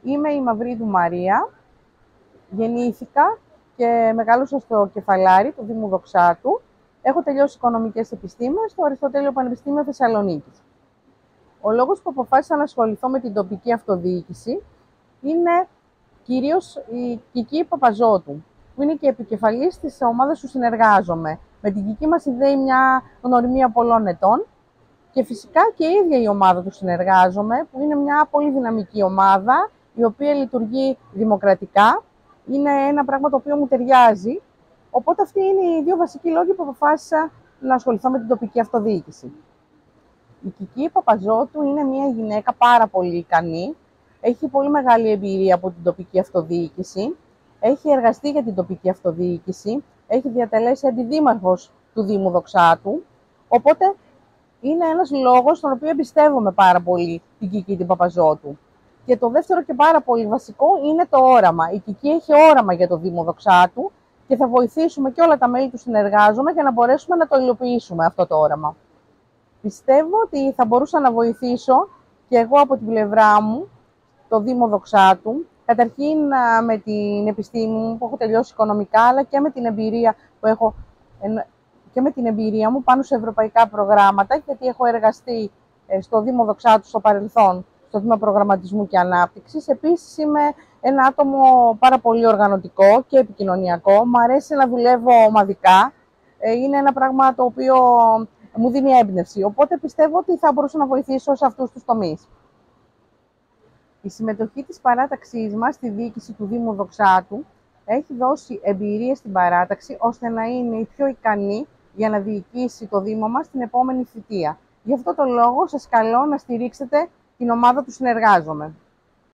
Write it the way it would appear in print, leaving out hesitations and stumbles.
Είμαι η Μαυρίδου Μαρία. Γεννήθηκα και μεγάλωσα στο Κεφαλάρι, το Δήμο Δοξάτου. Έχω τελειώσει οικονομικές επιστήμες στο Αριστοτέλειο Πανεπιστήμιο Θεσσαλονίκης. Ο λόγος που αποφάσισα να ασχοληθώ με την τοπική αυτοδιοίκηση είναι κυρίως η Κική Παπαζώτου, που είναι και επικεφαλής της ομάδας που συνεργάζομαι. Με την Κική μας ιδέει μια γνωριμία πολλών ετών και φυσικά και η ίδια η ομάδα του συνεργάζομαι, που είναι μια πολύ δυναμική ομάδα, η οποία λειτουργεί δημοκρατικά. Είναι ένα πράγμα το οποίο μου ταιριάζει. Οπότε αυτοί είναι οι δύο βασικοί λόγοι που αποφάσισα να ασχοληθώ με την τοπική αυτοδιοίκηση. Η Κική Παπαζώτου είναι μια γυναίκα πάρα πολύ ικανή. Έχει πολύ μεγάλη εμπειρία από την τοπική αυτοδιοίκηση. Έχει εργαστεί για την τοπική αυτοδιοίκηση. Έχει διατελέσει αντιδήμαρχος του Δήμου Δοξάτου. Οπότε είναι ένας λόγος στον οποίο εμπιστεύομαι πάρα πολύ την Κική την Παπαζώτου. Και το δεύτερο και πάρα πολύ βασικό είναι το όραμα. Η Κική έχει όραμα για το Δήμο Δοξάτου και θα βοηθήσουμε και όλα τα μέλη του συνεργάζομαι για να μπορέσουμε να το υλοποιήσουμε αυτό το όραμα. Πιστεύω ότι θα μπορούσα να βοηθήσω και εγώ από την πλευρά μου το Δήμο Δοξάτου, καταρχήν με την επιστήμη μου που έχω τελειώσει οικονομικά, αλλά και με την εμπειρία που έχω και με την εμπειρία μου πάνω σε ευρωπαϊκά προγράμματα, γιατί έχω εργαστεί στο Δήμο Δοξάτου στο παρελθόν, στο Τμήμα Προγραμματισμού και Ανάπτυξης. Επίσης είμαι ένα άτομο πάρα πολύ οργανωτικό και επικοινωνιακό. Μου αρέσει να δουλεύω ομαδικά. Είναι ένα πράγμα το οποίο μου δίνει έμπνευση. Οπότε πιστεύω ότι θα μπορούσα να βοηθήσω σε αυτούς τους τομείς. Η συμμετοχή της παράταξής μας στη διοίκηση του Δήμου Δοξάτου έχει δώσει εμπειρίες στην παράταξη, ώστε να είναι η πιο ικανή για να διοικήσει το Δήμο μας την επόμενη θητεία. Γι' αυτό το λόγο σας καλώ να στηρίξετε την ομάδα του συνεργάζομαι.